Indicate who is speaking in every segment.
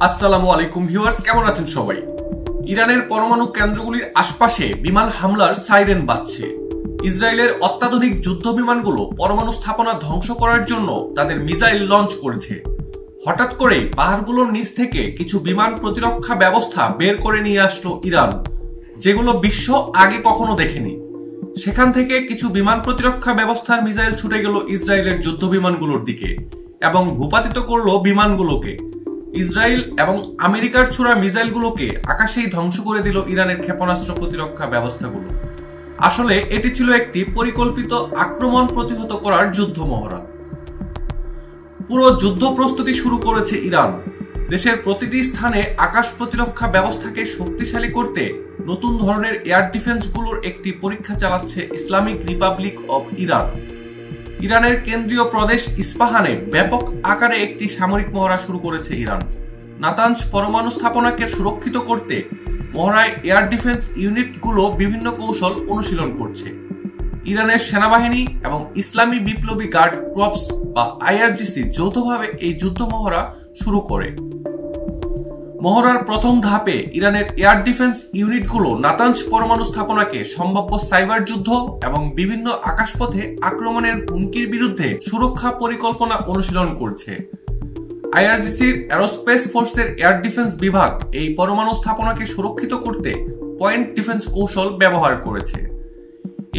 Speaker 1: আসসালামু আলাইকুম ভিউয়ার্স, কেমন আছেন সবাই? ইরানের পরমাণু কেন্দ্রগুলির আশপাশে বিমান হামলার সাইরেন বাজছে। ইসরায়েলের অত্যাধুনিক যুদ্ধ বিমানগুলো পরমাণু স্থাপনা ধ্বংস করার জন্য তাদের মিসাইল লঞ্চ করেছে। হঠাৎ করে পাহাড়গুলোর নিচ থেকে কিছু বিমান প্রতিরক্ষা ব্যবস্থা বের করে নিয়ে আসলো ইরান, যেগুলো বিশ্ব আগে কখনো দেখেনি। সেখান থেকে কিছু বিমান প্রতিরক্ষা ব্যবস্থার মিসাইল ছুটে গেল ইসরায়েলের যুদ্ধ বিমানগুলোর দিকে এবং ভূপাতিত করলো বিমানগুলোকে। ইসরায়েল এবং আমেরিকার ছোড়া মিসাইলগুলোকে আকাশেই ধ্বংস করে দিল ইরানের ক্ষেপণাস্ত্র প্রতিরক্ষা ব্যবস্থাগুলো। আসলে এটি ছিল একটি পরিকল্পিত আক্রমণ প্রতিহত করার যুদ্ধ মহড়া। পুরো যুদ্ধ প্রস্তুতি শুরু করেছে ইরান। দেশের প্রতিটি স্থানে আকাশ প্রতিরক্ষা ব্যবস্থাকে শক্তিশালী করতে নতুন ধরনের এয়ার ডিফেন্সগুলোর একটি পরীক্ষা চালাচ্ছে ইসলামিক রিপাবলিক অব ইরান। ইরানের কেন্দ্রীয় প্রদেশ ইস্পাহানে ব্যাপক আকারে একটি সামরিক মহড়া শুরু করেছে ইরান। নাতানজ পরমাণু স্থাপনাকে সুরক্ষিত করতে মহড়ায় এয়ার ডিফেন্স ইউনিটগুলো বিভিন্ন কৌশল অনুশীলন করছে। ইরানের সেনাবাহিনী এবং ইসলামী বিপ্লবী গার্ড ক্রপস বা আইআরজিসি যৌথভাবে এই যুদ্ধ মহড়া শুরু করে। মহড়ার প্রথম ধাপে ইরানের এয়ার ডিফেন্স ইউনিটগুলো নাতানজ পরমাণু স্থাপনাকে সম্ভাব্য সাইবার যুদ্ধ এবং বিভিন্ন আকাশপথে আক্রমণের হুমকির বিরুদ্ধে সুরক্ষা পরিকল্পনা অনুশীলন করছে। আইআরজিসির অ্যারোস্পেস ফোর্সের এয়ার ডিফেন্স বিভাগ এই পরমাণু স্থাপনাকে সুরক্ষিত করতে পয়েন্ট ডিফেন্স কৌশল ব্যবহার করেছে।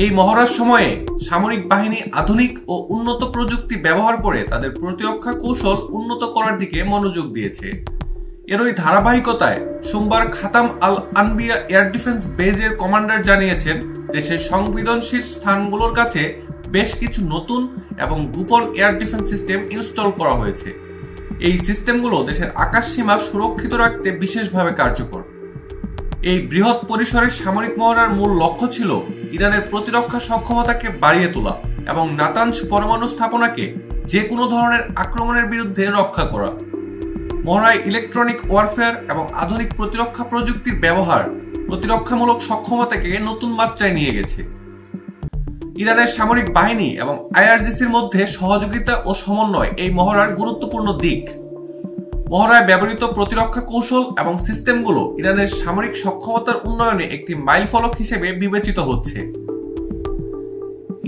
Speaker 1: এই মহড়ার সময়ে সামরিক বাহিনী আধুনিক ও উন্নত প্রযুক্তি ব্যবহার করে তাদের প্রতিরক্ষা কৌশল উন্নত করার দিকে মনোযোগ দিয়েছে। এরই ধারাবাহিকতায় সোমবার খাতাম আল আনবিয়া এয়ার ডিফেন্স বেজের কমান্ডার জানিয়েছেন, দেশের সংবেদনশীল স্থানগুলোর কাছে বেশ কিছু নতুন এবং গোপন এয়ার ডিফেন্স সিস্টেম ইনস্টল করা হয়েছে। এই সিস্টেমগুলো দেশের আকাশ সীমা সুরক্ষিত রাখতে বিশেষভাবে কার্যকর। এই বৃহৎ পরিসরের সামরিক মহড়ার মূল লক্ষ্য ছিল ইরানের প্রতিরক্ষা সক্ষমতাকে বাড়িয়ে তোলা এবং নাতানজ পরমাণু স্থাপনাকে যে কোনো ধরনের আক্রমণের বিরুদ্ধে রক্ষা করা। মহড়ায় ইলেকট্রনিক ওয়ারফেয়ার এবং আধুনিক প্রতিরক্ষা প্রযুক্তির ব্যবহার প্রতিরক্ষামূলক সক্ষমতাকে নতুন মাত্রায় নিয়ে গেছে। ইরানের সামরিক বাহিনী এবং আইআরজিসির মধ্যে সহযোগিতা ও সমন্বয় এই মহড়ার গুরুত্বপূর্ণ দিক। মহড়ায় ব্যবহৃত প্রতিরক্ষা কৌশল এবং সিস্টেমগুলো ইরানের সামরিক সক্ষমতার উন্নয়নে একটি মাইলফলক হিসেবে বিবেচিত হচ্ছে।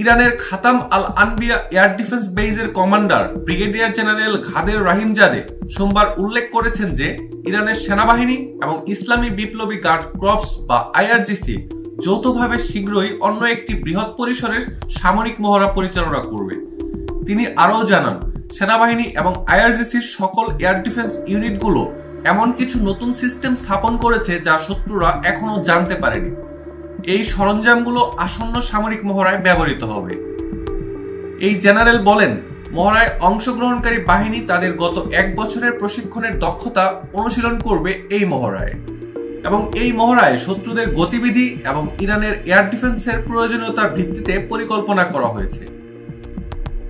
Speaker 1: ইরানের Khatam al Anbiya air defence বেজের commander brigadier general Ghader Rahimzadeh সোমবার উল্লেখ করেছেন যে ইরানের সেনাবাহিনী এবং ইসলামী বিপ্লবী গার্ড ক্রপস বা আইআরজিসি যৌথভাবে শীঘ্রই অন্য একটি বৃহৎ পরিসরের সামরিক মহড়া পরিচালনা করবে। তিনি আরও জানান, সেনাবাহিনী এবং আইআরজিসির সকল এয়ার ডিফেন্স ইউনিটগুলো এমন কিছু নতুন সিস্টেম স্থাপন করেছে যা শত্রুরা এখনো জানতে পারেনি। এই সরঞ্জামগুলো আসন্ন সামরিক মহড়ায় ব্যবহৃত হবে। এই জেনারেল বলেন, মহড়ায় অংশগ্রহণকারী বাহিনী তাদের গত 1 বছরের প্রশিক্ষণের দক্ষতা অনুশীলন করবে এই মহড়ায় এবং এই মহড়ায় শত্রুদের গতিবিধি এবং ইরানের এয়ার ডিফেন্সের প্রয়োজনীয়তার ভিত্তিতে পরিকল্পনা করা হয়েছে।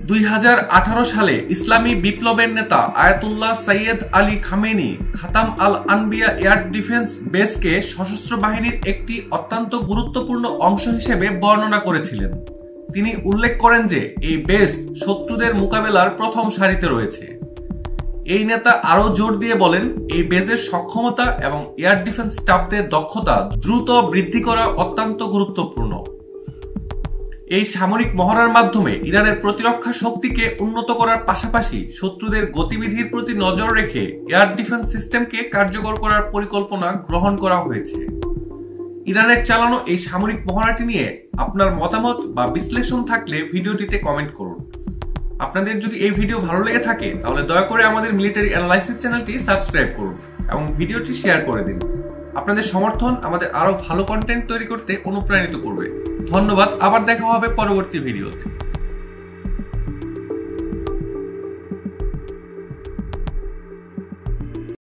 Speaker 1: 2018 সালে ইসলামী বিপ্লবের নেতা Ayatollah Syed Ali Khamenei খাতাম al Anbiya air defence বেসকে সশস্ত্র বাহিনীর একটি অত্যন্ত গুরুত্বপূর্ণ অংশ হিসেবে বর্ণনা করেছিলেন। তিনি উল্লেখ করেন যে এই বেস শত্রুদের মোকাবেলার প্রথম সারিতে রয়েছে। এই নেতা আরও জোর দিয়ে বলেন, এই বেজের সক্ষমতা এবং এয়ার ডিফেন্স স্টাফদের দক্ষতা দ্রুত বৃদ্ধি করা অত্যন্ত গুরুত্বপূর্ণ। এই সামরিক মহড়ার মাধ্যমে ইরানের প্রতিরক্ষা শক্তিকে উন্নত করার পাশাপাশি শত্রুদের গতিবিধির প্রতি নজর রেখে এয়ার ডিফেন্স সিস্টেমকে কার্যকর করার পরিকল্পনা গ্রহণ করা হয়েছে। ইরানের চালানো এই সামরিক মহড়াটি নিয়ে আপনার মতামত বা বিশ্লেষণ থাকলে ভিডিওটিতে কমেন্ট করুন। আপনাদের যদি এই ভিডিও ভালো লেগে থাকে তাহলে দয়া করে আমাদের মিলিটারি অ্যানালাইসিস চ্যানেলটি সাবস্ক্রাইব করুন এবং ভিডিওটি শেয়ার করে দিন। আপনাদের সমর্থন আমাদের আরো ভালো কন্টেন্ট তৈরি করতে অনুপ্রাণিত করবে। ধন্যবাদ। আবার দেখা হবে পরবর্তী ভিডিওতে।